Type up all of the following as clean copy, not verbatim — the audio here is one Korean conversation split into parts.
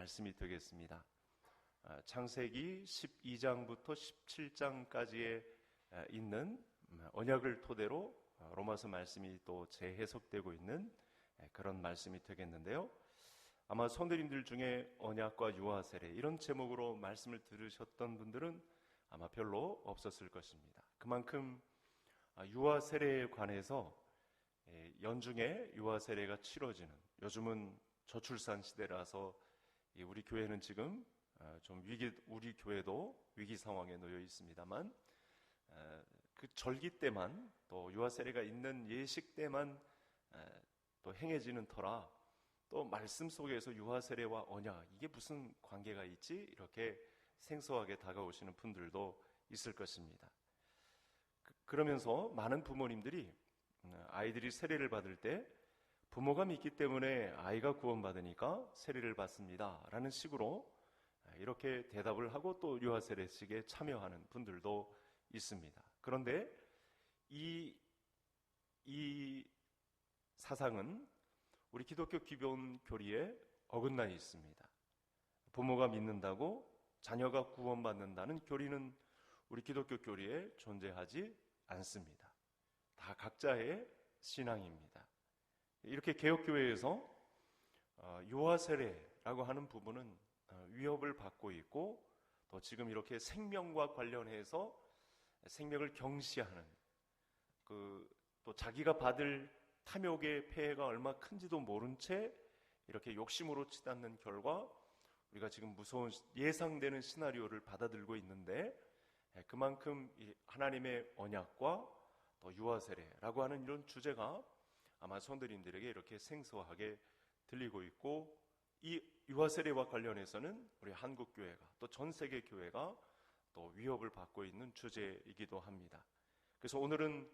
말씀이 되겠습니다. 창세기 12장부터 17장까지에 있는 언약을 토대로 로마서 말씀이 또 재해석되고 있는 그런 말씀이 되겠는데요. 아마 성도님들 중에 언약과 유아 세례 이런 제목으로 말씀을 들으셨던 분들은 아마 별로 없었을 것입니다. 그만큼 유아 세례에 관해서 연중에 유아 세례가 치러지는, 요즘은 저출산 시대라서 우리 교회는 지금 좀 우리 교회도 위기 상황에 놓여 있습니다만, 그 절기 때만, 또 유아 세례가 있는 예식 때만 또 행해지는 터라, 또 말씀 속에서 유아 세례와 언약, 이게 무슨 관계가 있지? 이렇게 생소하게 다가오시는 분들도 있을 것입니다. 그러면서 많은 부모님들이 아이들이 세례를 받을 때 부모가 믿기 때문에 아이가 구원받으니까 세례를 받습니다 라는 식으로 이렇게 대답을 하고 또 유아 세례식에 참여하는 분들도 있습니다. 그런데 이 사상은 우리 기독교 기본 교리에 어긋나 있습니다. 부모가 믿는다고 자녀가 구원받는다는 교리는 우리 기독교 교리에 존재하지 않습니다. 다 각자의 신앙입니다. 이렇게 개혁교회에서 유아 세례라고 하는 부분은 위협을 받고 있고, 또 지금 이렇게 생명과 관련해서 생명을 경시하는, 또 자기가 받을 탐욕의 폐해가 얼마 큰지도 모른 채 이렇게 욕심으로 치닫는 결과 우리가 지금 무서운 예상되는 시나리오를 받아들고 있는데, 그만큼 하나님의 언약과 또 유아 세례라고 하는 이런 주제가 아마 성도님들에게 이렇게 생소하게 들리고 있고, 이 유아 세례와 관련해서는 우리 한국 교회가 또 전 세계 교회가 또 위협을 받고 있는 주제이기도 합니다. 그래서 오늘은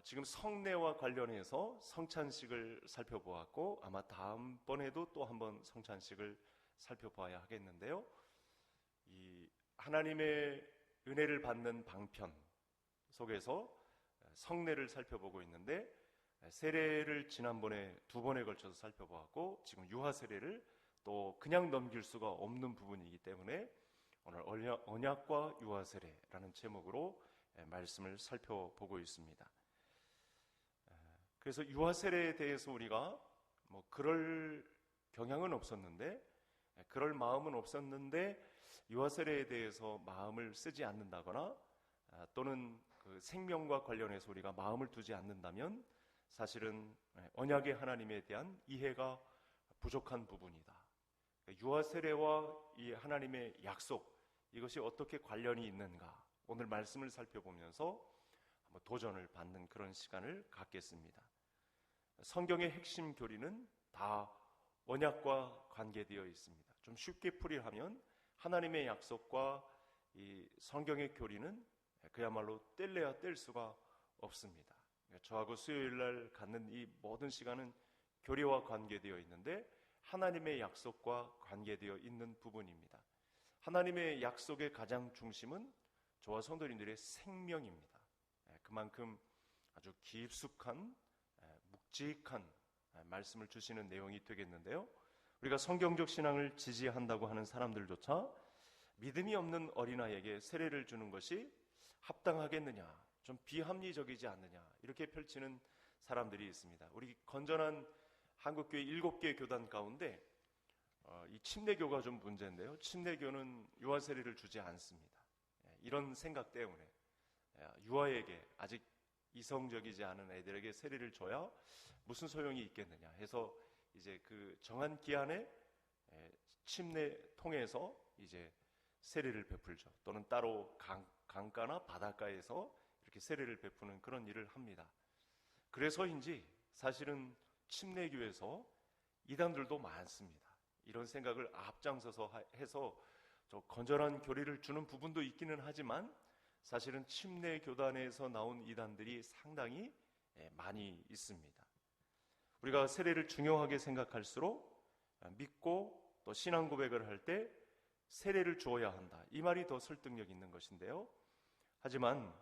지금 성례와 관련해서 성찬식을 살펴보았고, 아마 다음번에도 또 한번 성찬식을 살펴봐야 하겠는데요. 이 하나님의 은혜를 받는 방편 속에서 성례를 살펴보고 있는데, 세례를 지난번에 2번에 걸쳐서 살펴보았고, 지금 유아 세례를 또 그냥 넘길 수가 없는 부분이기 때문에 오늘 언약과 유아 세례라는 제목으로 말씀을 살펴보고 있습니다. 그래서 유아 세례에 대해서 우리가 그럴 경향은 없었는데, 그럴 마음은 없었는데 유아 세례에 대해서 마음을 쓰지 않는다거나 또는 그 생명과 관련해서 우리가 마음을 두지 않는다면 사실은 언약의 하나님에 대한 이해가 부족한 부분이다. 유아 세례와 이 하나님의 약속, 이것이 어떻게 관련이 있는가, 오늘 말씀을 살펴보면서 한번 도전을 받는 그런 시간을 갖겠습니다. 성경의 핵심 교리는 다 언약과 관계되어 있습니다. 좀 쉽게 풀이하면 하나님의 약속과 이 성경의 교리는 그야말로 뗄래야 뗄 수가 없습니다. 저하고 수요일 날 갖는 이 모든 시간은 교리와 관계되어 있는데 하나님의 약속과 관계되어 있는 부분입니다. 하나님의 약속의 가장 중심은 저와 성도님들의 생명입니다. 그만큼 아주 깊숙한 묵직한 말씀을 주시는 내용이 되겠는데요. 우리가 성경적 신앙을 지지한다고 하는 사람들조차 믿음이 없는 어린아이에게 세례를 주는 것이 합당하겠느냐, 좀 비합리적이지 않느냐, 이렇게 펼치는 사람들이 있습니다. 우리 건전한 한국교회 7개 교단 가운데 이 침례교가 좀 문제인데요. 침례교는 유아 세례를 주지 않습니다. 이런 생각 때문에 유아에게, 아직 이성적이지 않은 애들에게 세례를 줘야 무슨 소용이 있겠느냐 해서 이제 그 정한 기한에 침례 통해서 이제 세례를 베풀죠. 또는 따로 강가나 바닷가에서 이렇게 세례를 베푸는 그런 일을 합니다. 그래서인지 사실은 침례교에서 이단들도 많습니다. 이런 생각을 앞장서서 해서 좀 건전한 교리를 주는 부분도 있기는 하지만 사실은 침례교단에서 나온 이단들이 상당히 많이 있습니다. 우리가 세례를 중요하게 생각할수록 믿고 또 신앙 고백을 할 때 세례를 주어야 한다, 이 말이 더 설득력 있는 것인데요. 하지만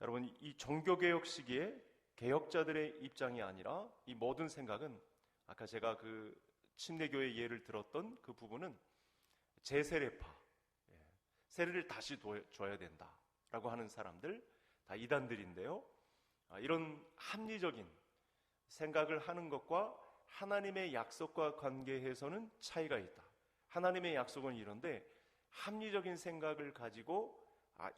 여러분, 이 종교개혁 시기에 개혁자들의 입장이 아니라 이 모든 생각은 아까 제가 그 침례교의 예를 들었던 그 부분은 제세례파, 세례를 다시 줘야 된다라고 하는 사람들, 다 이단들인데요. 이런 합리적인 생각을 하는 것과 하나님의 약속과 관계해서는 차이가 있다. 하나님의 약속은 이런데 합리적인 생각을 가지고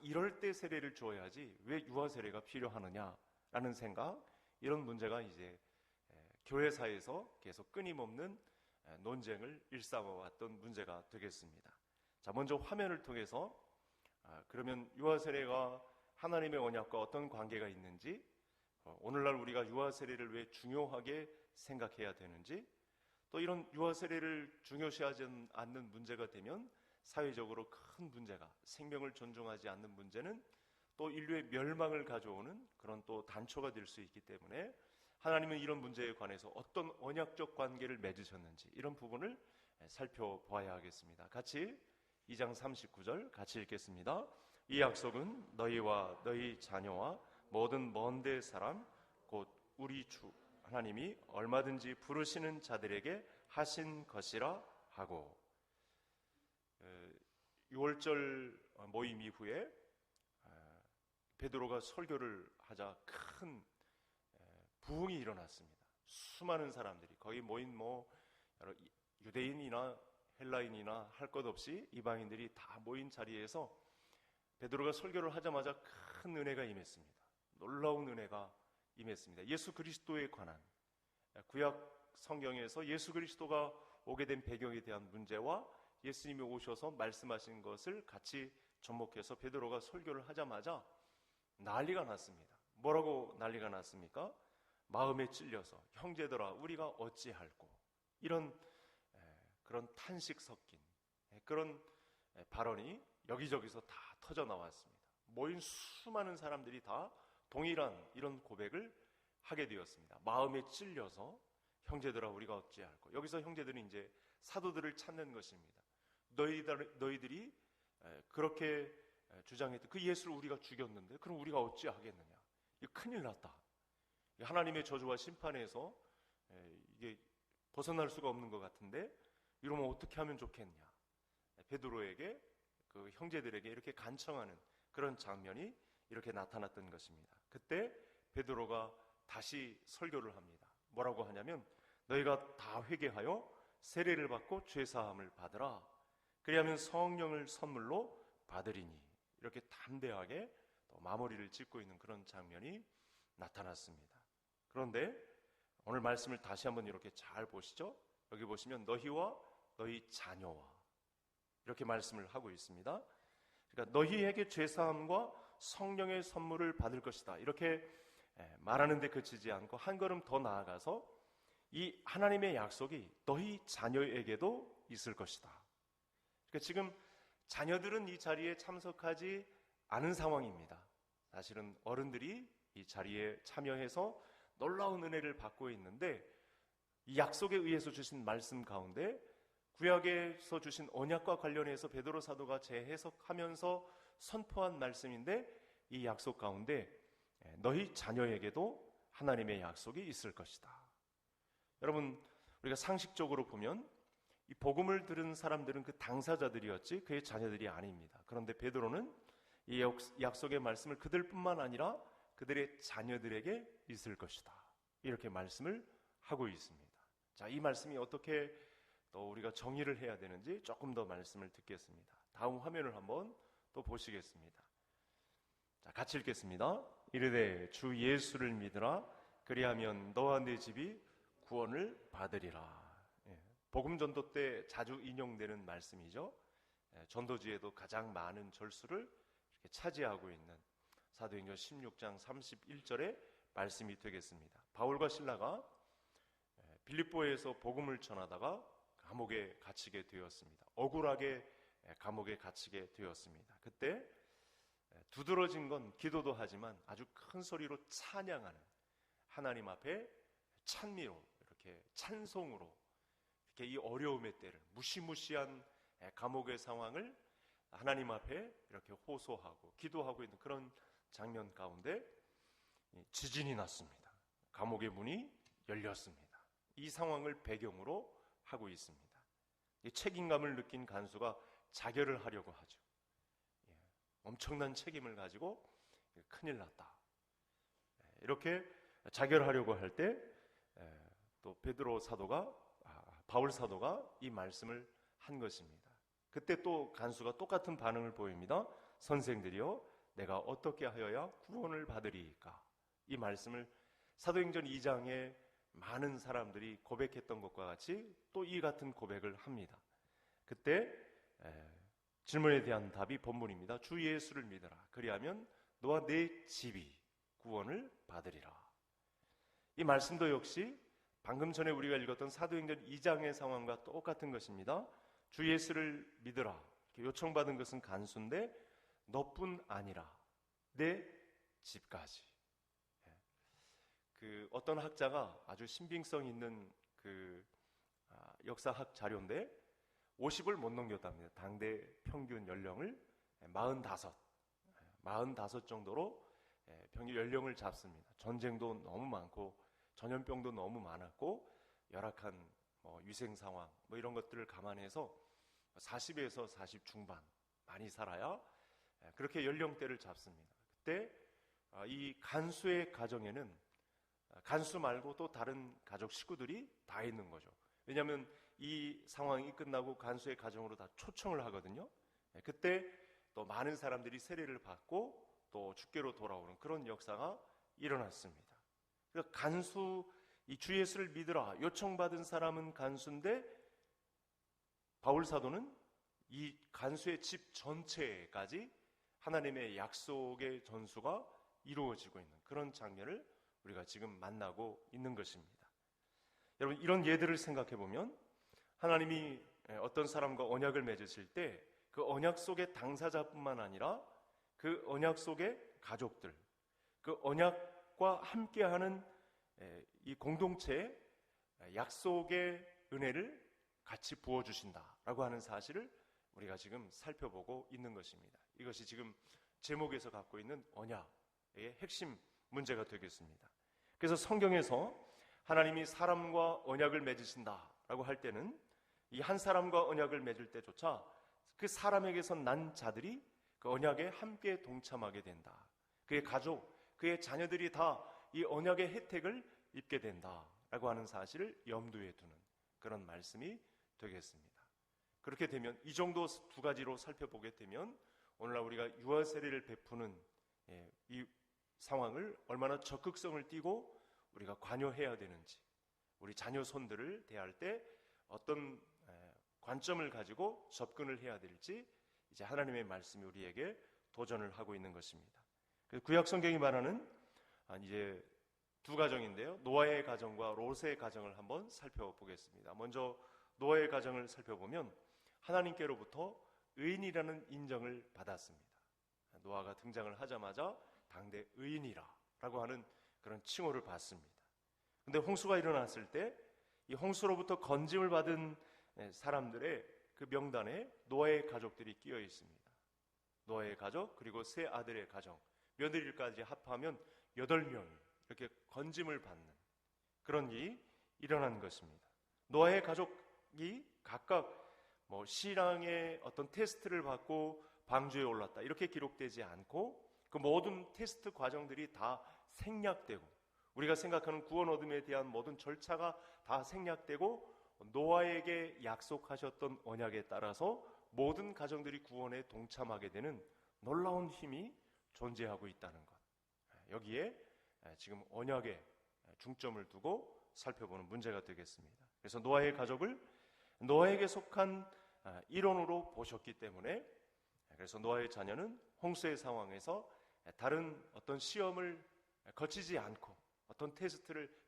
이럴 때 세례를 주어야지 왜 유아 세례가 필요하느냐라는 생각, 이런 문제가 이제 교회사에서 계속 끊임없는 논쟁을 일삼아왔던 문제가 되겠습니다. 자, 먼저 화면을 통해서 그러면 유아 세례가 하나님의 언약과 어떤 관계가 있는지, 오늘날 우리가 유아 세례를 왜 중요하게 생각해야 되는지, 또 이런 유아 세례를 중요시하지 않는 문제가 되면 사회적으로 큰 문제가, 생명을 존중하지 않는 문제는 또 인류의 멸망을 가져오는 그런 또 단초가 될 수 있기 때문에 하나님은 이런 문제에 관해서 어떤 언약적 관계를 맺으셨는지 이런 부분을 살펴보아야 하겠습니다. 같이 2장 39절 같이 읽겠습니다. 이 약속은 너희와 너희 자녀와 모든 먼 데 사람 곧 우리 주 하나님이 얼마든지 부르시는 자들에게 하신 것이라 하고, 6월절 모임 이후에 베드로가 설교를 하자 큰 부흥이 일어났습니다. 수많은 사람들이 거기 모인 여러 유대인이나 헬라인이나 할 것 없이 이방인들이 다 모인 자리에서 베드로가 설교를 하자마자 큰 은혜가 임했습니다. 놀라운 은혜가 임했습니다. 예수 그리스도에 관한, 구약 성경에서 예수 그리스도가 오게 된 배경에 대한 문제와 예수님이 오셔서 말씀하신 것을 같이 접목해서 베드로가 설교를 하자마자 난리가 났습니다. 뭐라고 난리가 났습니까? 마음에 찔려서 형제들아 우리가 어찌할꼬, 이런 그런 탄식 섞인 그런 발언이 여기저기서 다 터져 나왔습니다. 모인 수많은 사람들이 다 동일한 이런 고백을 하게 되었습니다. 마음에 찔려서 형제들아 우리가 어찌할꼬. 여기서 형제들은 이제 사도들을 찾는 것입니다. 너희들이 그렇게 주장했던 그 예수를 우리가 죽였는데 그럼 우리가 어찌하겠느냐. 이거 큰일 났다. 하나님의 저주와 심판에서 이게 벗어날 수가 없는 것 같은데 이러면 어떻게 하면 좋겠냐. 베드로에게, 그 형제들에게 이렇게 간청하는 그런 장면이 이렇게 나타났던 것입니다. 그때 베드로가 다시 설교를 합니다. 뭐라고 하냐면 너희가 다 회개하여 세례를 받고 죄사함을 받으라. 그리하면 성령을 선물로 받으리니. 이렇게 담대하게 또 마무리를 짓고 있는 그런 장면이 나타났습니다. 그런데 오늘 말씀을 다시 한번 이렇게 잘 보시죠. 여기 보시면 너희와 너희 자녀와 이렇게 말씀을 하고 있습니다. 그러니까 너희에게 죄사함과 성령의 선물을 받을 것이다. 이렇게 말하는 데 그치지 않고 한 걸음 더 나아가서 이 하나님의 약속이 너희 자녀에게도 있을 것이다. 그러니까 지금 자녀들은 이 자리에 참석하지 않은 상황입니다. 사실은 어른들이 이 자리에 참여해서 놀라운 은혜를 받고 있는데 이 약속에 의해서 주신 말씀 가운데 구약에서 주신 언약과 관련해서 베드로 사도가 재해석하면서 선포한 말씀인데 이 약속 가운데 너희 자녀에게도 하나님의 약속이 있을 것이다. 여러분, 우리가 상식적으로 보면 이 복음을 들은 사람들은 그 당사자들이었지 그의 자녀들이 아닙니다. 그런데 베드로는 이 약속의 말씀을 그들뿐만 아니라 그들의 자녀들에게 있을 것이다. 이렇게 말씀을 하고 있습니다. 자, 이 말씀이 어떻게 또 우리가 정의를 해야 되는지 조금 더 말씀을 듣겠습니다. 다음 화면을 한번 또 보시겠습니다. 자, 같이 읽겠습니다. 이르되 주 예수를 믿으라. 그리하면 너와 네 집이 구원을 받으리라. 복음 전도 때 자주 인용되는 말씀이죠. 전도지에도 가장 많은 절수를 이렇게 차지하고 있는 사도행전 16장 31절의 말씀이 되겠습니다. 바울과 실라가 빌립보에서 복음을 전하다가 감옥에 갇히게 되었습니다. 억울하게 감옥에 갇히게 되었습니다. 그때 두드러진 건 기도도 하지만 아주 큰 소리로 찬양하는, 하나님 앞에 찬미로 이렇게 찬송으로 이렇게 이 어려움의 때를, 무시무시한 감옥의 상황을 하나님 앞에 이렇게 호소하고 기도하고 있는 그런 장면 가운데 지진이 났습니다. 감옥의 문이 열렸습니다. 이 상황을 배경으로 하고 있습니다. 이 책임감을 느낀 간수가 자결을 하려고 하죠. 엄청난 책임을 가지고 큰일 났다. 이렇게 자결하려고 할 때 또 베드로 사도가 바울 사도가 이 말씀을 한 것입니다. 그때 또 간수가 똑같은 반응을 보입니다. 선생들이여 내가 어떻게 하여야 구원을 받으리이까? 이 말씀을 사도행전 2장에 많은 사람들이 고백했던 것과 같이 또 이 같은 고백을 합니다. 그때 질문에 대한 답이 본문입니다. 주 예수를 믿어라. 그리하면 너와 내 집이 구원을 받으리라. 이 말씀도 역시 방금 전에 우리가 읽었던 사도행전 2장의 상황과 똑같은 것입니다. 주 예수를 믿으라. 요청받은 것은 간수인데 너뿐 아니라 내 집까지. 그 어떤 학자가 아주 신빙성 있는 그 역사학 자료인데 50을 못 넘겼답니다. 당대 평균 연령을 45 정도로 평균 연령을 잡습니다. 전쟁도 너무 많고 전염병도 너무 많았고 열악한 위생 상황 이런 것들을 감안해서 40에서 40 중반 많이 살아야 그렇게 연령대를 잡습니다. 그때 이 간수의 가정에는 간수 말고 또 다른 가족 식구들이 다 있는 거죠. 왜냐하면 이 상황이 끝나고 간수의 가정으로 다 초청을 하거든요. 그때 또 많은 사람들이 세례를 받고 또 주께로 돌아오는 그런 역사가 일어났습니다. 그러니까 간수, 이 주 예수를 믿으라 요청받은 사람은 간수인데 바울 사도는 이 간수의 집 전체까지 하나님의 약속의 전수가 이루어지고 있는 그런 장면을 우리가 지금 만나고 있는 것입니다. 여러분, 이런 예들을 생각해 보면 하나님이 어떤 사람과 언약을 맺으실 때 그 언약 속의 당사자뿐만 아니라 그 언약 속의 가족들, 그 언약과 함께하는 이 공동체의 약속의 은혜를 같이 부어주신다라고 하는 사실을 우리가 지금 살펴보고 있는 것입니다. 이것이 지금 제목에서 갖고 있는 언약의 핵심 문제가 되겠습니다. 그래서 성경에서 하나님이 사람과 언약을 맺으신다라고 할 때는 이 한 사람과 언약을 맺을 때조차 그 사람에게서 난 자들이 그 언약에 함께 동참하게 된다. 그의 가족, 그의 자녀들이 다 이 언약의 혜택을 입게 된다라고 하는 사실을 염두에 두는 그런 말씀이 되겠습니다. 그렇게 되면 이 정도 두 가지로 살펴보게 되면 오늘날 우리가 유아 세례를 베푸는 이 상황을 얼마나 적극성을 띠고 우리가 관여해야 되는지, 우리 자녀 손들을 대할 때 어떤 관점을 가지고 접근을 해야 될지 이제 하나님의 말씀이 우리에게 도전을 하고 있는 것입니다. 구약 성경이 말하는 이제 두 가정인데요. 노아의 가정과 롯의 가정을 한번 살펴보겠습니다. 먼저 노아의 가정을 살펴보면 하나님께로부터 의인이라는 인정을 받았습니다. 노아가 등장을 하자마자 당대 의인이라고 하는 그런 칭호를 받습니다. 그런데 홍수가 일어났을 때 이 홍수로부터 건짐을 받은 사람들의 그 명단에 노아의 가족들이 끼어 있습니다. 노아의 가족 그리고 세 아들의 가정, 며느리까지 합하면 8명이 이렇게 건짐을 받는 그런 일이 일어난 것입니다. 노아의 가족이 각각 신앙의 어떤 테스트를 받고 방주에 올랐다 이렇게 기록되지 않고 그 모든 테스트 과정들이 다 생략되고 우리가 생각하는 구원 얻음에 대한 모든 절차가 다 생략되고 노아에게 약속하셨던 언약에 따라서 모든 가정들이 구원에 동참하게 되는 놀라운 힘이 존재하고 있다는 것. 여기에 지금 언약에 중점을 두고 살펴보는 문제가 되겠습니다. 그래서 노아의 가족을 노아에게 속한 일원으로 보셨기 때문에 그래서 노아의 자녀는 홍수의 상황에서 다른 어떤 시험을 거치지 않고 어떤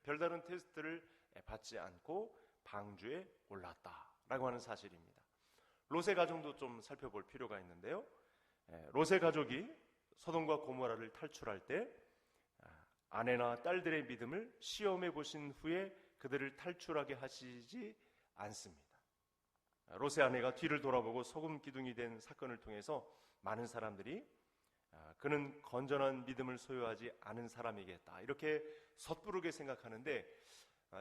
별다른 테스트를 받지 않고 방주에 올랐다라고 하는 사실입니다. 롯의 가정도 좀 살펴볼 필요가 있는데요. 롯의 가족이 소돔과 고모라를 탈출할 때 아내나 딸들의 믿음을 시험해 보신 후에 그들을 탈출하게 하시지 않습니다. 롯의 아내가 뒤를 돌아보고 소금 기둥이 된 사건을 통해서 많은 사람들이 그는 건전한 믿음을 소유하지 않은 사람이겠다 이렇게 섣부르게 생각하는데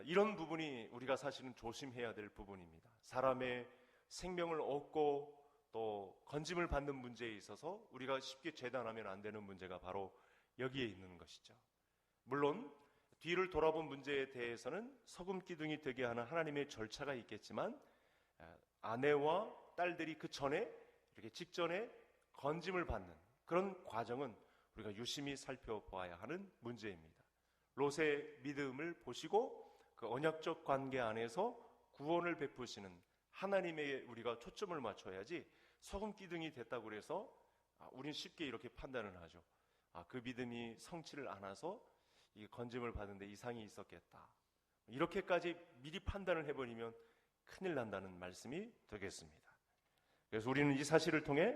이런 부분이 우리가 사실은 조심해야 될 부분입니다. 사람의 생명을 얻고 또 건짐을 받는 문제에 있어서 우리가 쉽게 재단하면 안 되는 문제가 바로 여기에 있는 것이죠. 물론 뒤를 돌아본 문제에 대해서는 소금 기둥이 되게 하는 하나님의 절차가 있겠지만, 아내와 딸들이 그 전에 이렇게 직전에 건짐을 받는 그런 과정은 우리가 유심히 살펴보아야 하는 문제입니다. 롯의 믿음을 보시고 그 언약적 관계 안에서 구원을 베푸시는 하나님에게 우리가 초점을 맞춰야지, 소금 기둥이 됐다고 해서 우리는 쉽게 이렇게 판단을 하죠. 그 믿음이 성취를 않아서 이 건짐을 받는데 이상이 있었겠다, 이렇게까지 미리 판단을 해버리면 큰일 난다는 말씀이 되겠습니다. 그래서 우리는 이 사실을 통해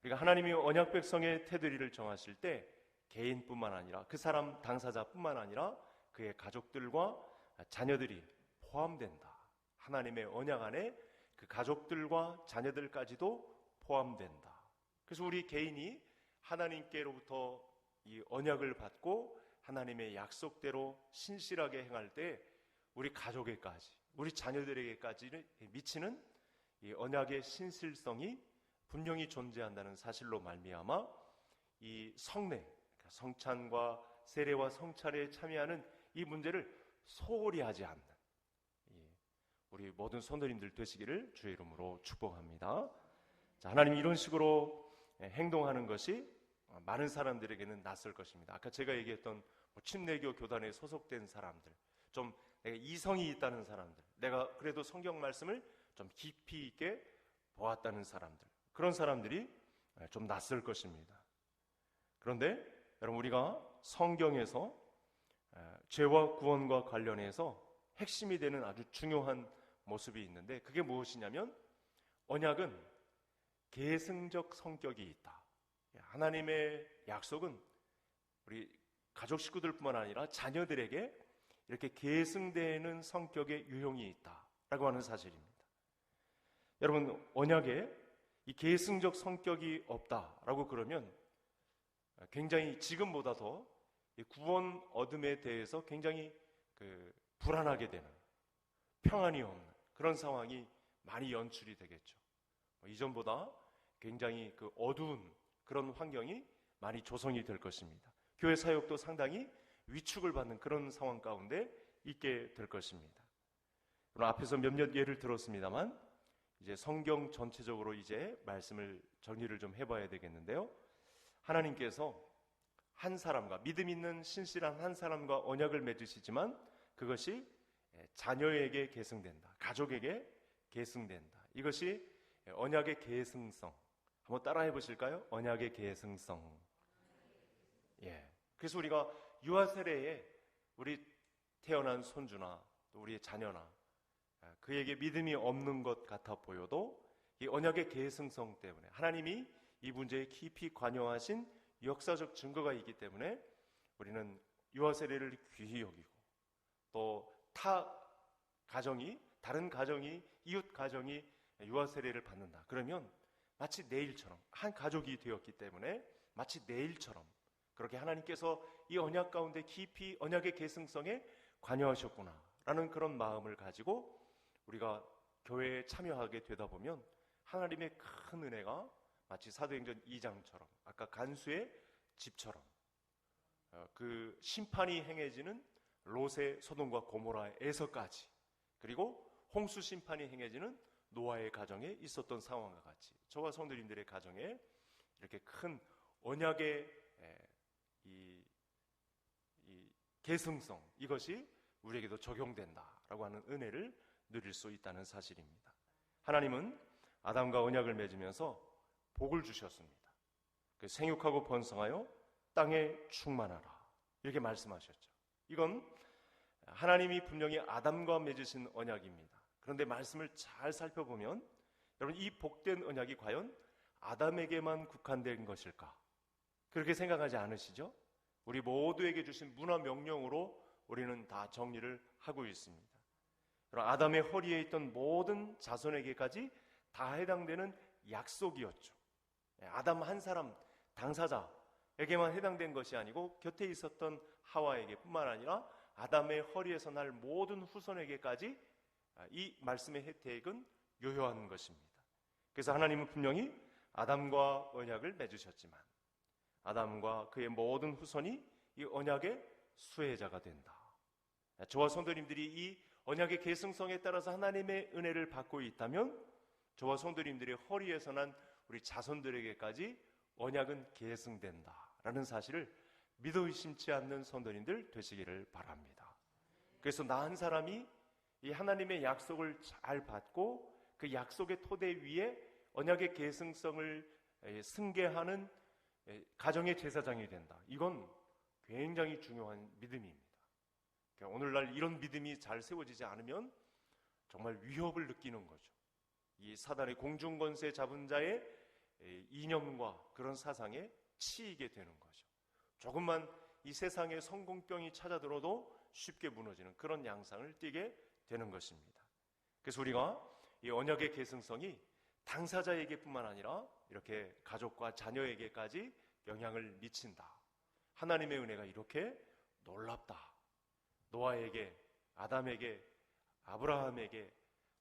우리가 하나님이 언약 백성의 테두리를 정하실 때 개인뿐만 아니라 그 사람 당사자뿐만 아니라 그의 가족들과 자녀들이 포함된다. 하나님의 언약 안에 그 가족들과 자녀들까지도 포함된다. 그래서 우리 개인이 하나님께로부터 이 언약을 받고 하나님의 약속대로 신실하게 행할 때 우리 가족에까지, 우리 자녀들에게까지 미치는 이 언약의 신실성이 분명히 존재한다는 사실로 말미암아 이 성례, 성찬과 세례와 성찬에 참여하는 이 문제를 소홀히 하지 않는 우리 모든 성도님들 되시기를 주의 이름으로 축복합니다. 자, 하나님이 이런 식으로 행동하는 것이 많은 사람들에게는 낯설 것입니다. 아까 제가 얘기했던 침례교 교단에 소속된 사람들, 좀 내가 이성이 있다는 사람들, 내가 그래도 성경 말씀을 좀 깊이 있게 보았다는 사람들, 그런 사람들이 좀 낯설 것입니다. 그런데 여러분, 우리가 성경에서 죄와 구원과 관련해서 핵심이 되는 아주 중요한 모습이 있는데, 그게 무엇이냐면 언약은 계승적 성격이 있다. 하나님의 약속은 우리 가족 식구들뿐만 아니라 자녀들에게 이렇게 계승되는 성격의 유형이 있다라고 하는 사실입니다. 여러분, 언약에 이 계승적 성격이 없다라고 그러면 굉장히 지금보다 더 구원 얻음에 대해서 굉장히 불안하게 되는, 평안이 없는 그런 상황이 많이 연출이 되겠죠. 이전보다 굉장히 어두운 그런 환경이 많이 조성이 될 것입니다. 교회 사역도 상당히 위축을 받는 그런 상황 가운데 있게 될 것입니다. 앞에서 몇몇 예를 들었습니다만, 이제 성경 전체적으로 이제 말씀을 정리를 좀 해봐야 되겠는데요. 하나님께서 한 사람과, 믿음 있는 신실한 한 사람과 언약을 맺으시지만 그것이 자녀에게 계승된다, 가족에게 계승된다. 이것이 언약의 계승성. 한번 따라해 보실까요? 언약의 계승성. 그래서 우리가 유아 세례에 우리 태어난 손주나 또 우리의 자녀나 그에게 믿음이 없는 것 같아 보여도 이 언약의 계승성 때문에, 하나님이 이 문제에 깊이 관여하신 역사적 증거가 있기 때문에 우리는 유아 세례를 귀히 여기고, 또 다른 가정이, 이웃 가정이 유아 세례를 받는다. 그러면 마치 내일처럼, 한 가족이 되었기 때문에 마치 내일처럼 그렇게 하나님께서 이 언약 가운데 깊이 언약의 계승성에 관여하셨구나라는 그런 마음을 가지고 우리가 교회에 참여하게 되다 보면 하나님의 큰 은혜가 마치 사도행전 2장처럼, 아까 간수의 집처럼, 그 심판이 행해지는 롯의 소돔과 고모라에서까지, 그리고 홍수 심판이 행해지는 노아의 가정에 있었던 상황과 같이 저와 성도님들의 가정에 이렇게 큰 언약의 이 계승성, 이것이 우리에게도 적용된다라고 하는 은혜를 누릴 수 있다는 사실입니다. 하나님은 아담과 언약을 맺으면서 복을 주셨습니다. 생육하고 번성하여 땅에 충만하라, 이렇게 말씀하셨죠. 이건 하나님이 분명히 아담과 맺으신 언약입니다. 그런데 말씀을 잘 살펴보면 여러분, 이 복된 언약이 과연 아담에게만 국한된 것일까? 그렇게 생각하지 않으시죠? 우리 모두에게 주신 문화 명령으로 우리는 다 정리를 하고 있습니다. 아담의 허리에 있던 모든 자손에게까지 다 해당되는 약속이었죠. 아담 한 사람 당사자에게만 해당된 것이 아니고 곁에 있었던 하와에게 뿐만 아니라 아담의 허리에서 날 모든 후손에게까지 이 말씀의 혜택은 요요한 것입니다. 그래서 하나님은 분명히 아담과 언약을 맺으셨지만 아담과 그의 모든 후손이 이 언약의 수혜자가 된다. 저와 성도님들이 이 언약의 계승성에 따라서 하나님의 은혜를 받고 있다면 저와 성도님들의 허리에서 난 우리 자손들에게까지 언약은 계승된다라는 사실을 믿어 의심치 않는 성도님들 되시기를 바랍니다. 그래서 나 한 사람이 이 하나님의 약속을 잘 받고 그 약속의 토대 위에 언약의 계승성을 승계하는 가정의 제사장이 된다. 이건 굉장히 중요한 믿음입니다. 오늘날 이런 믿음이 잘 세워지지 않으면 정말 위협을 느끼는 거죠. 이 사단의 공중권세 잡은 자의 이념과 그런 사상에 치이게 되는 거죠. 조금만 이 세상에 성공병이 찾아들어도 쉽게 무너지는 그런 양상을 띠게 되는 것입니다. 그래서 우리가 이 언약의 계승성이 당사자에게뿐만 아니라 이렇게 가족과 자녀에게까지 영향을 미친다. 하나님의 은혜가 이렇게 놀랍다. 노아에게, 아담에게, 아브라함에게,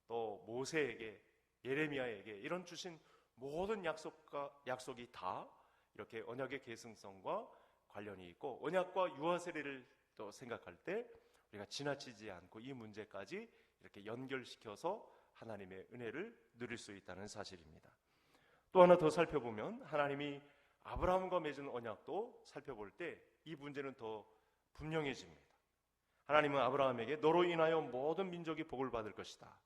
또 모세에게, 예레미야에게 이런 주신 모든 약속이 다 이렇게 언약의 계승성과 관련이 있고, 언약과 유아 세례를 또 생각할 때 우리가 지나치지 않고 이 문제까지 이렇게 연결시켜서 하나님의 은혜를 누릴 수 있다는 사실입니다. 또 하나 더 살펴보면 하나님이 아브라함과 맺은 언약도 살펴볼 때 이 문제는 더 분명해집니다. 하나님은 아브라함에게 너로 인하여 모든 민족이 복을 받을 것이다.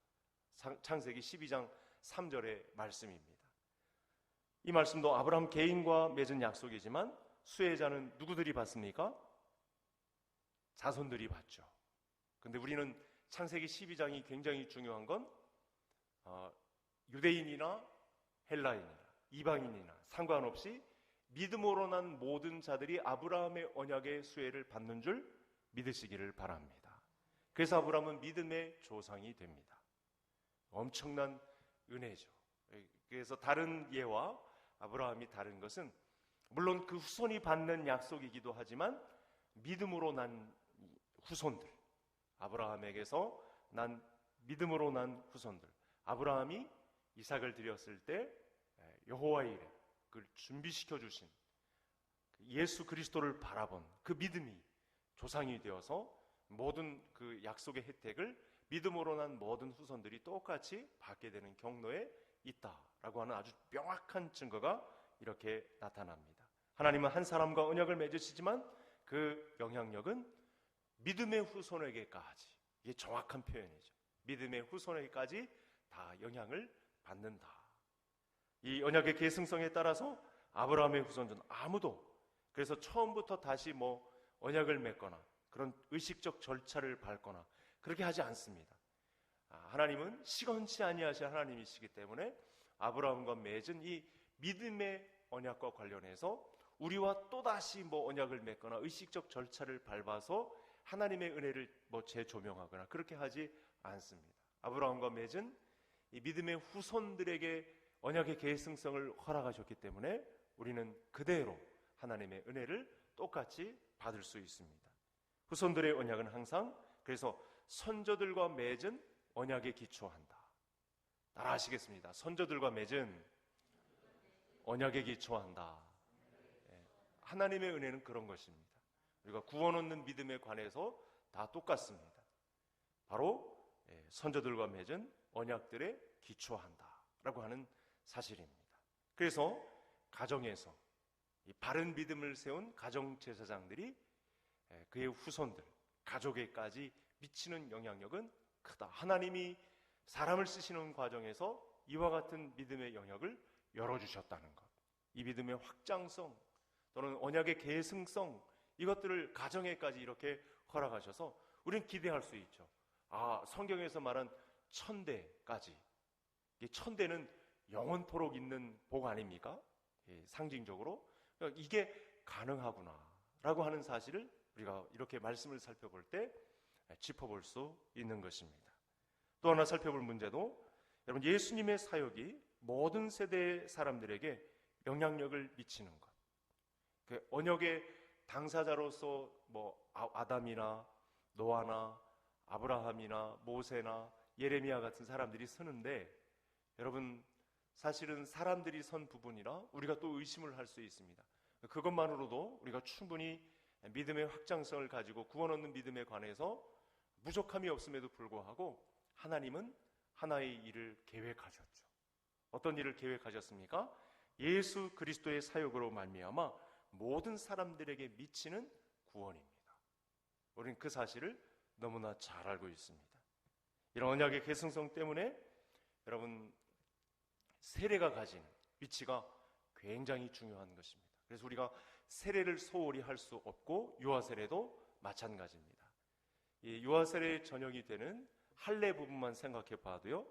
창세기 12장 3절의 말씀입니다. 이 말씀도 아브라함 개인과 맺은 약속이지만 수혜자는 누구들이 받습니까? 자손들이 받죠. 근데 우리는 창세기 12장이 굉장히 중요한 건 유대인이나 헬라인이나 이방인이나 상관없이 믿음으로 난 모든 자들이 아브라함의 언약의 수혜를 받는 줄 믿으시기를 바랍니다. 그래서 아브라함은 믿음의 조상이 됩니다. 엄청난 은혜죠. 그래서 다른 예와 아브라함이 다른 것은 물론 그 후손이 받는 약속이기도 하지만 믿음으로 난 후손들, 아브라함에게서 난 믿음으로 난 후손들, 아브라함이 이삭을 드렸을 때 여호와의 이름, 그걸 준비시켜 주신 예수 그리스도를 바라본 그 믿음이 조상이 되어서 모든 그 약속의 혜택을 믿음으로 난 모든 후손들이 똑같이 받게 되는 경로에 있다라고 하는 아주 명확한 증거가 이렇게 나타납니다. 하나님은 한 사람과 언약을 맺으시지만 그 영향력은 믿음의 후손에게까지, 이게 정확한 표현이죠. 믿음의 후손에게까지 다 영향을 받는다. 이 언약의 계승성에 따라서 아브라함의 후손들은 아무도 그래서 처음부터 다시 언약을 맺거나 그런 의식적 절차를 밟거나 그렇게 하지 않습니다. 하나님은 시건치 아니하신 하나님이시기 때문에 아브라함과 맺은 이 믿음의 언약과 관련해서 우리와 또다시 언약을 맺거나 의식적 절차를 밟아서 하나님의 은혜를 재조명하거나 그렇게 하지 않습니다. 아브라함과 맺은 이 믿음의 후손들에게 언약의 계승성을 허락하셨기 때문에 우리는 그대로 하나님의 은혜를 똑같이 받을 수 있습니다. 후손들의 언약은 항상 그래서 선조들과 맺은 언약에 기초한다. 따라하시겠습니다. 선조들과 맺은 언약에 기초한다. 하나님의 은혜는 그런 것입니다. 우리가 구원 얻는 믿음에 관해서 다 똑같습니다. 바로 선조들과 맺은 언약들에 기초한다라고 하는 사실입니다. 그래서 가정에서 이 바른 믿음을 세운 가정 제사장들이 그의 후손들, 가족에까지 미치는 영향력은 크다. 하나님이 사람을 쓰시는 과정에서 이와 같은 믿음의 영역을 열어주셨다는 것, 이 믿음의 확장성 또는 언약의 계승성, 이것들을 가정에까지 이렇게 허락하셔서 우리는 기대할 수 있죠. 성경에서 말한 천대까지, 이 천대는 영원토록 있는 복 아닙니까? 상징적으로 이게 가능하구나라고 하는 사실을 우리가 이렇게 말씀을 살펴볼 때 짚어볼 수 있는 것입니다. 또 하나 살펴볼 문제도 여러분, 예수님의 사역이 모든 세대의 사람들에게 영향력을 미치는 것, 그 언약의 당사자로서 아담이나 노아나 아브라함이나 모세나 예레미야 같은 사람들이 서는데, 여러분 사실은 사람들이 선 부분이라 우리가 또 의심을 할 수 있습니다. 그것만으로도 우리가 충분히 믿음의 확장성을 가지고 구원 얻는 믿음에 관해서 부족함이 없음에도 불구하고 하나님은 하나의 일을 계획하셨죠. 어떤 일을 계획하셨습니까? 예수 그리스도의 사역으로 말미암아 모든 사람들에게 미치는 구원입니다. 우리는 그 사실을 너무나 잘 알고 있습니다. 이런 언약의 계승성 때문에 여러분 세례가 가진 위치가 굉장히 중요한 것입니다. 그래서 우리가 세례를 소홀히 할 수 없고 유아세례도 마찬가지입니다. 이 유아세례의 전형이 되는 할례 부분만 생각해 봐도요,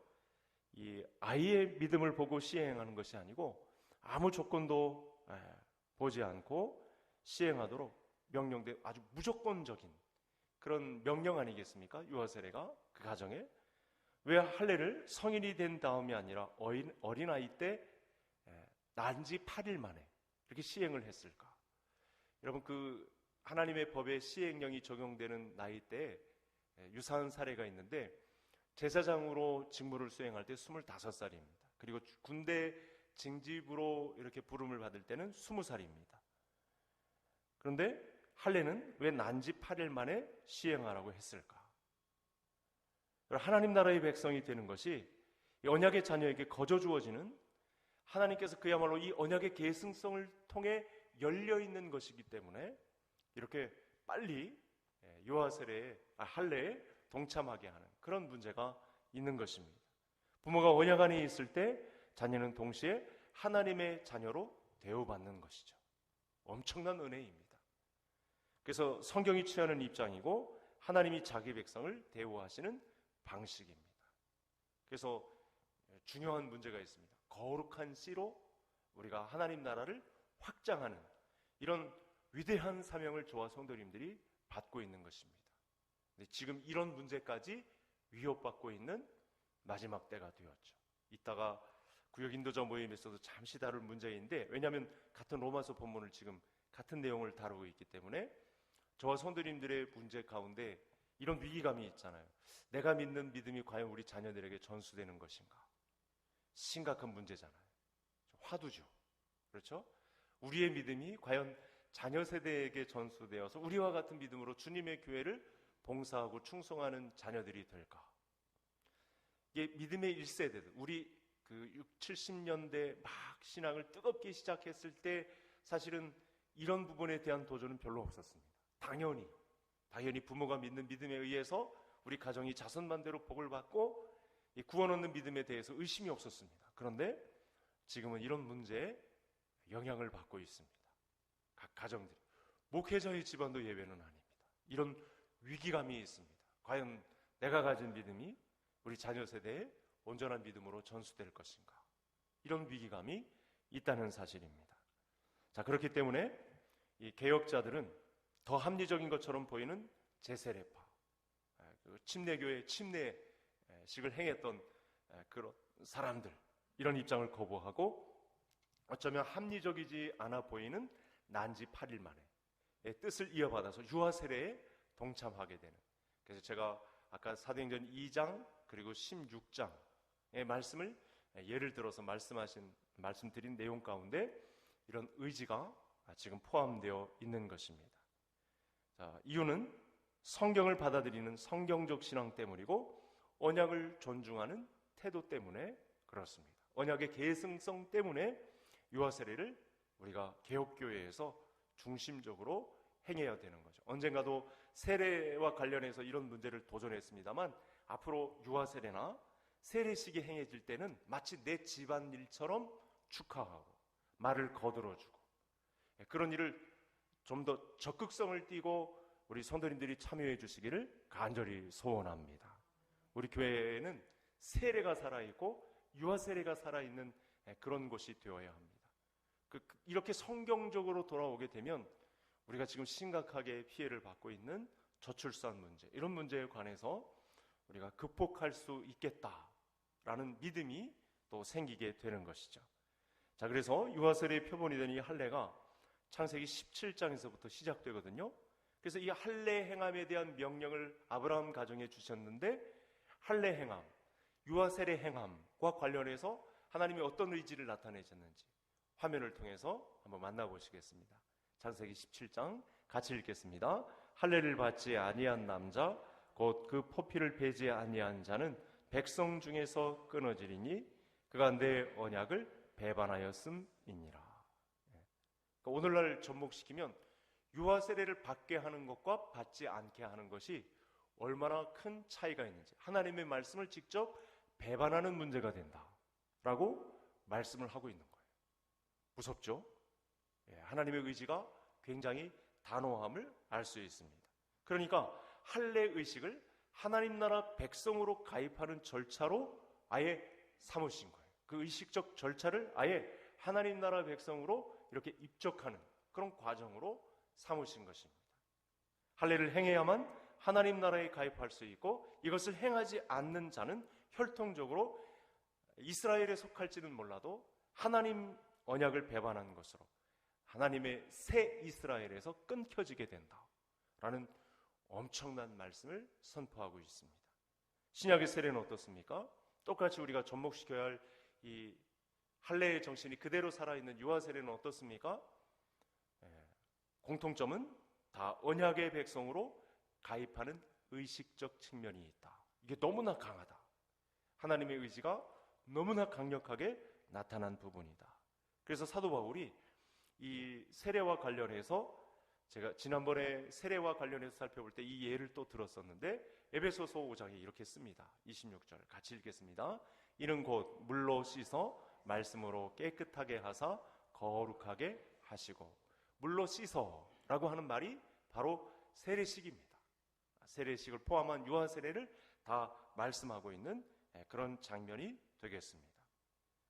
이 아이의 믿음을 보고 시행하는 것이 아니고 아무 조건도 보지 않고 시행하도록 명령된 아주 무조건적인 그런 명령 아니겠습니까? 유아세례가 그 가정에. 왜 할례를 성인이 된 다음이 아니라 어린아이 때 난 지 8일 만에 이렇게 시행을 했을까? 여러분, 그 하나님의 법의 시행령이 적용되는 나이 때 유사한 사례가 있는데, 제사장으로 직무를 수행할 때 25살입니다. 그리고 군대 징집으로 이렇게 부름을 받을 때는 20살입니다. 그런데 할례는 왜 난지 8일 만에 시행하라고 했을까? 하나님 나라의 백성이 되는 것이 언약의 자녀에게 거저 주어지는, 하나님께서 그야말로 이 언약의 계승성을 통해 열려있는 것이기 때문에 이렇게 빨리 할례에 동참하게 하는 그런 문제가 있는 것입니다. 부모가 언약 안에 있을 때 자녀는 동시에 하나님의 자녀로 대우받는 것이죠. 엄청난 은혜입니다. 그래서 성경이 취하는 입장이고 하나님이 자기 백성을 대우하시는 방식입니다. 그래서 중요한 문제가 있습니다. 거룩한 씨로 우리가 하나님 나라를 확장하는 이런 위대한 사명을 저와 성도님들이 받고 있는 것입니다. 근데 지금 이런 문제까지 위협받고 있는 마지막 때가 되었죠. 이따가 구역 인도자 모임에서도 잠시 다룰 문제인데, 왜냐하면 같은 로마서 본문을 지금 같은 내용을 다루고 있기 때문에 저와 성도님들의 문제 가운데 이런 위기감이 있잖아요. 내가 믿는 믿음이 과연 우리 자녀들에게 전수되는 것인가? 심각한 문제잖아요. 화두죠. 그렇죠? 우리의 믿음이 과연 자녀 세대에게 전수되어서 우리와 같은 믿음으로 주님의 교회를 봉사하고 충성하는 자녀들이 될까? 이게 믿음의 1세대들, 우리 그 6, 70년대 막 신앙을 뜨겁게 시작했을 때 사실은 이런 부분에 대한 도전은 별로 없었습니다. 당연히 부모가 믿는 믿음에 의해서 우리 가정이 자손만대로 복을 받고 구원 얻는 믿음에 대해서 의심이 없었습니다. 그런데 지금은 이런 문제에 영향을 받고 있습니다. 각 가정들이. 목회자의 집안도 예외는 아닙니다. 이런 위기감이 있습니다. 과연 내가 가진 믿음이 우리 자녀 세대에 온전한 믿음으로 전수될 것인가? 이런 위기감이 있다는 사실입니다. 자, 그렇기 때문에 이 개혁자들은 더 합리적인 것처럼 보이는 제세례파, 침례교의 침례식을 행했던 그런 사람들, 이런 입장을 거부하고 어쩌면 합리적이지 않아 보이는 난지 8일 만에 뜻을 이어받아서 유아세례에 동참하게 되는. 그래서 제가 아까 사도행전 2장 그리고 16장의 말씀을 예를 들어서 말씀드린 내용 가운데 이런 의지가 지금 포함되어 있는 것입니다. 자, 이유는 성경을 받아들이는 성경적 신앙 때문이고 언약을 존중하는 태도 때문에 그렇습니다. 언약의 계승성 때문에 유아세례를 우리가 개혁교회에서 중심적으로 행해야 되는 거죠. 언젠가도 세례와 관련해서 이런 문제를 도전했습니다만 앞으로 유아세례나 세례식이 행해질 때는 마치 내 집안일처럼 축하하고 말을 거들어주고 그런 일을 좀 더 적극성을 띠고 우리 성도님들이 참여해 주시기를 간절히 소원합니다. 우리 교회에는 세례가 살아있고 유아세례가 살아있는 그런 곳이 되어야 합니다. 이렇게 성경적으로 돌아오게 되면 우리가 지금 심각하게 피해를 받고 있는 저출산 문제, 이런 문제에 관해서 우리가 극복할 수 있겠다라는 믿음이 또 생기게 되는 것이죠. 자, 그래서 유아세례의 표본이 된 이 할례가 창세기 17장에서부터 시작되거든요. 그래서 이 할례 행함에 대한 명령을 아브라함 가정에 주셨는데, 할례 행함, 유아 세례 행함과 관련해서 하나님이 어떤 의지를 나타내셨는지 화면을 통해서 한번 만나보시겠습니다. 창세기 17장 같이 읽겠습니다. 할례를 받지 아니한 남자 곧 그 포피를 베지 아니한 자는 백성 중에서 끊어지리니 그가 내 언약을 배반하였음이니라. 그러니까 오늘날 접목시키면 유아 세례를 받게 하는 것과 받지 않게 하는 것이 얼마나 큰 차이가 있는지, 하나님의 말씀을 직접 배반하는 문제가 된다라고 말씀을 하고 있는 거예요. 무섭죠? 하나님의 의지가 굉장히 단호함을 알 수 있습니다. 그러니까 할례 의식을 하나님 나라 백성으로 가입하는 절차로 아예 삼으신 거예요. 그 의식적 절차를 아예 하나님 나라 백성으로 이렇게 입적하는 그런 과정으로 삼으신 것입니다. 할례를 행해야만 하나님 나라에 가입할 수 있고, 이것을 행하지 않는 자는 혈통적으로 이스라엘에 속할지는 몰라도 하나님 언약을 배반한 것으로 하나님의 새 이스라엘에서 끊겨지게 된다라는 엄청난 말씀을 선포하고 있습니다. 신약의 세례는 어떻습니까? 똑같이 우리가 접목시켜야 할 이 할례의 정신이 그대로 살아있는 유아 세례는 어떻습니까? 공통점은 다 언약의 백성으로 가입하는 의식적 측면이 있다. 이게 너무나 강하다. 하나님의 의지가 너무나 강력하게 나타난 부분이다. 그래서 사도 바울이 이 세례와 관련해서, 제가 지난번에 세례와 관련해서 살펴볼 때 이 예를 또 들었었는데, 에베소서 5장에 이렇게 씁니다. 26절 같이 읽겠습니다. 이는 곧 물로 씻어 말씀으로 깨끗하게 하사 거룩하게 하시고. 물로 씻어라고 하는 말이 바로 세례식입니다. 세례식을 포함한 유아 세례를 다 말씀하고 있는 그런 장면이 되겠습니다.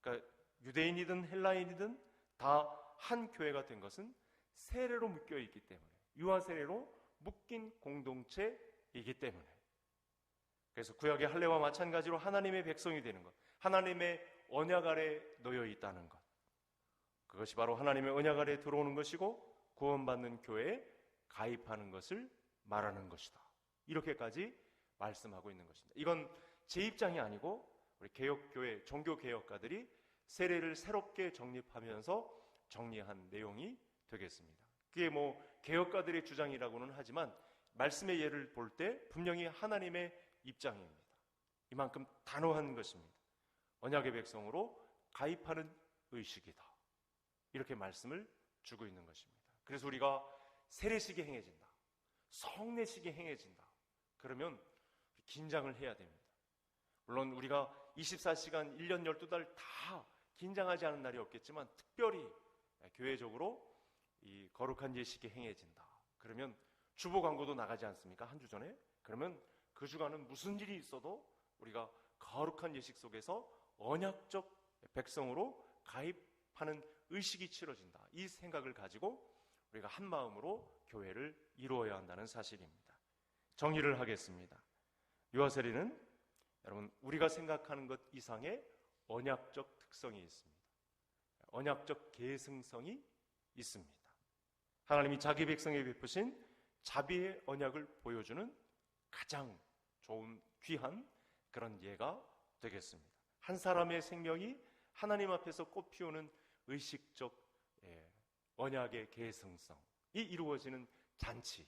그러니까 유대인이든 헬라인이든 다 한 교회가 된 것은 세례로 묶여 있기 때문에, 유아 세례로 묶인 공동체이기 때문에. 그래서 구약의 할례와 마찬가지로 하나님의 백성이 되는 것, 하나님의 언약 아래 놓여 있다는 것, 그것이 바로 하나님의 언약 아래 들어오는 것이고 구원받는 교회에 가입하는 것을 말하는 것이다. 이렇게까지 말씀하고 있는 것입니다. 이건 제 입장이 아니고 우리 개혁교회 종교개혁가들이 세례를 새롭게 정립하면서 정리한 내용이 되겠습니다. 그게 뭐 개혁가들의 주장이라고는 하지만 말씀의 예를 볼 때 분명히 하나님의 입장입니다. 이만큼 단호한 것입니다. 언약의 백성으로 가입하는 의식이다. 이렇게 말씀을 주고 있는 것입니다. 그래서 우리가 세례식이 행해진다, 성례식이 행해진다, 그러면 긴장을 해야 됩니다. 물론 우리가 24시간 1년 12달 다 긴장하지 않은 날이 없겠지만, 특별히 교회적으로 이 거룩한 예식이 행해진다, 그러면 주보 광고도 나가지 않습니까? 한 주 전에. 그러면 그 주간은 무슨 일이 있어도 우리가 거룩한 예식 속에서 언약적 백성으로 가입하는 의식이 치러진다, 이 생각을 가지고 우리가 한 마음으로 교회를 이루어야 한다는 사실입니다. 정리를 하겠습니다. 유아 세례는 여러분, 우리가 생각하는 것 이상의 언약적 특성이 있습니다. 언약적 계승성이 있습니다. 하나님이 자기 백성에 베푸신 자비의 언약을 보여주는 가장 좋은 귀한 그런 예가 되겠습니다. 한 사람의 생명이 하나님 앞에서 꽃피우는 의식적 언약의 계승성이 이루어지는 잔치,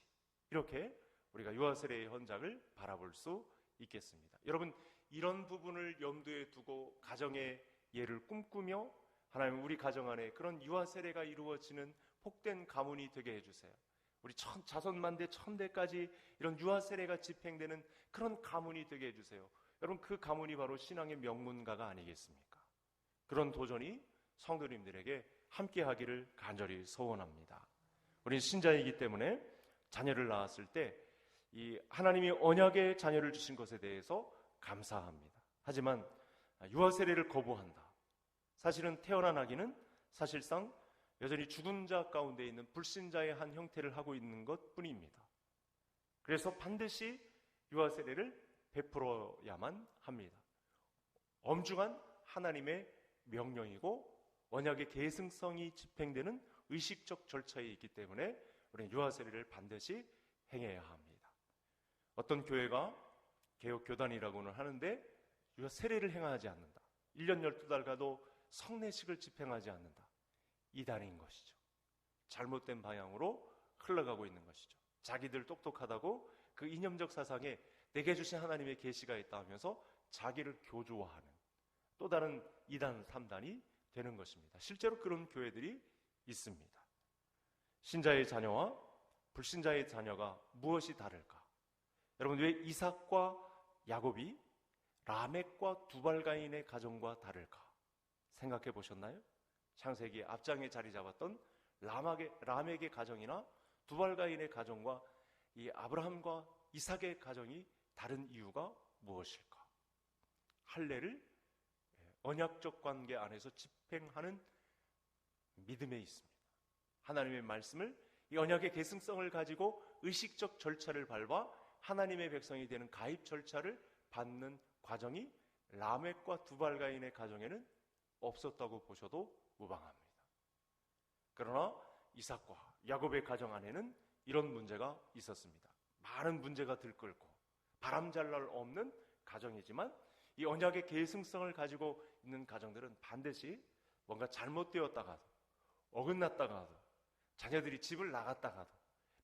이렇게 우리가 유아 세례의 현장을 바라볼 수 있겠습니다. 여러분, 이런 부분을 염두에 두고 가정의 예를 꿈꾸며 하나님, 우리 가정 안에 그런 유아 세례가 이루어지는 복된 가문이 되게 해주세요. 우리 자손만대 천대까지 이런 유아 세례가 집행되는 그런 가문이 되게 해주세요. 여러분, 그 가문이 바로 신앙의 명문가가 아니겠습니까? 그런 도전이 성도님들에게 함께 하기를 간절히 소원합니다. 우리 신자이기 때문에 자녀를 낳았을 때 이 하나님이 언약의 자녀를 주신 것에 대해서 감사합니다. 하지만 유아 세례를 거부한다, 사실은 태어난 아기는 사실상 여전히 죽은 자 가운데 있는 불신자의 한 형태를 하고 있는 것 뿐입니다. 그래서 반드시 유아 세례를 베풀어야만 합니다. 엄중한 하나님의 명령이고 언약의 계승성이 집행되는 의식적 절차에 있기 때문에 우리는 유아 세례를 반드시 행해야 합니다. 어떤 교회가 개혁교단이라고는 하는데 유아 세례를 행하지 않는다. 1년 12달 가도 성례식을 집행하지 않는다. 이단인 것이죠. 잘못된 방향으로 흘러가고 있는 것이죠. 자기들 똑똑하다고 그 이념적 사상에 내게 주신 하나님의 계시가 있다 하면서 자기를 교조화하는 또 다른 2단, 3단이 되는 것입니다. 실제로 그런 교회들이 있습니다. 신자의 자녀와 불신자의 자녀가 무엇이 다를까? 여러분, 왜 이삭과 야곱이 라멕과 두발가인의 가정과 다를까? 생각해 보셨나요? 창세기 앞장에 자리 잡았던 라멕의 가정이나 두발가인의 가정과 이 아브라함과 이삭의 가정이 다른 이유가 무엇일까? 할례를 언약적 관계 안에서 집행하는 믿음에 있습니다. 하나님의 말씀을 이 언약의 계승성을 가지고 의식적 절차를 밟아 하나님의 백성이 되는 가입 절차를 받는 과정이 라멕과 두발가인의 가정에는 없었다고 보셔도 무방합니다. 그러나 이삭과 야곱의 가정 안에는 이런 문제가 있었습니다. 많은 문제가 들끓고 바람잘 날 없는 가정이지만 이 언약의 계승성을 가지고 있는 가정들은 반드시 뭔가 잘못되었다가도 어긋났다가도 자녀들이 집을 나갔다가도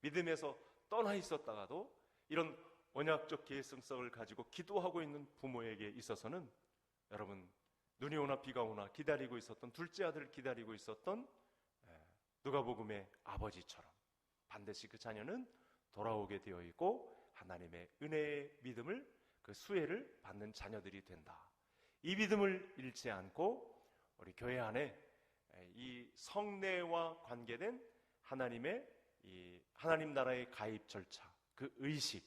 믿음에서 떠나 있었다가도 이런 언약적 계승성을 가지고 기도하고 있는 부모에게 있어서는 여러분, 눈이 오나 비가 오나 기다리고 있었던 둘째 아들을 기다리고 있었던 누가복음의 아버지처럼 반드시 그 자녀는 돌아오게 되어 있고 하나님의 은혜의 믿음을, 그 수혜를 받는 자녀들이 된다. 이 믿음을 잃지 않고 우리 교회 안에 이 성례와 관계된 하나님의 이 하나님 나라의 가입 절차, 그 의식,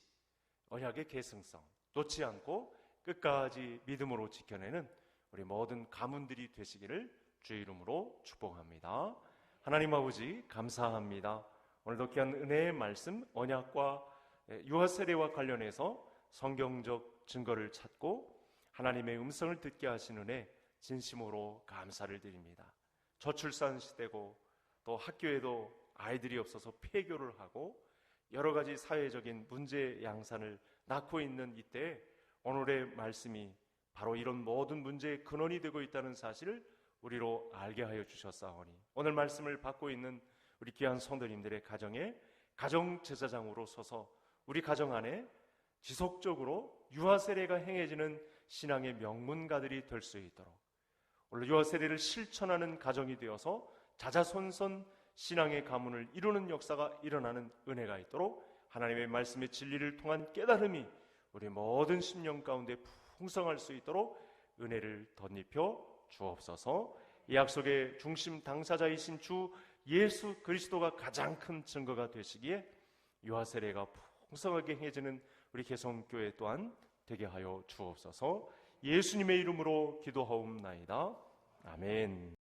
언약의 계승성 놓지 않고 끝까지 믿음으로 지켜내는 우리 모든 가문들이 되시기를 주의 이름으로 축복합니다. 하나님 아버지 감사합니다. 오늘도 귀한 은혜의 말씀, 언약과 유아 세례와 관련해서 성경적 증거를 찾고 하나님의 음성을 듣게 하신 은혜 진심으로 감사를 드립니다. 저출산 시대고 또 학교에도 아이들이 없어서 폐교를 하고 여러 가지 사회적인 문제 양산을 낳고 있는 이때 오늘의 말씀이 바로 이런 모든 문제의 근원이 되고 있다는 사실을 우리로 알게 하여 주셨사오니 오늘 말씀을 받고 있는 우리 귀한 성도님들의 가정에 가정제사장으로 서서 우리 가정 안에 지속적으로 유아 세례가 행해지는 신앙의 명문가들이 될 수 있도록 오늘 유아 세례를 실천하는 가정이 되어서 자자손손 신앙의 가문을 이루는 역사가 일어나는 은혜가 있도록 하나님의 말씀의 진리를 통한 깨달음이 우리 모든 심령 가운데 풍성할 수 있도록 은혜를 덧입혀 주옵소서. 이 약속의 중심 당사자이신 주 예수 그리스도가 가장 큰 증거가 되시기에 유아 세례가 풍성하게 행해지는 우리 개성교회 또한 되게 하여 주옵소서. 예수님의 이름으로 기도하옵나이다. 아멘.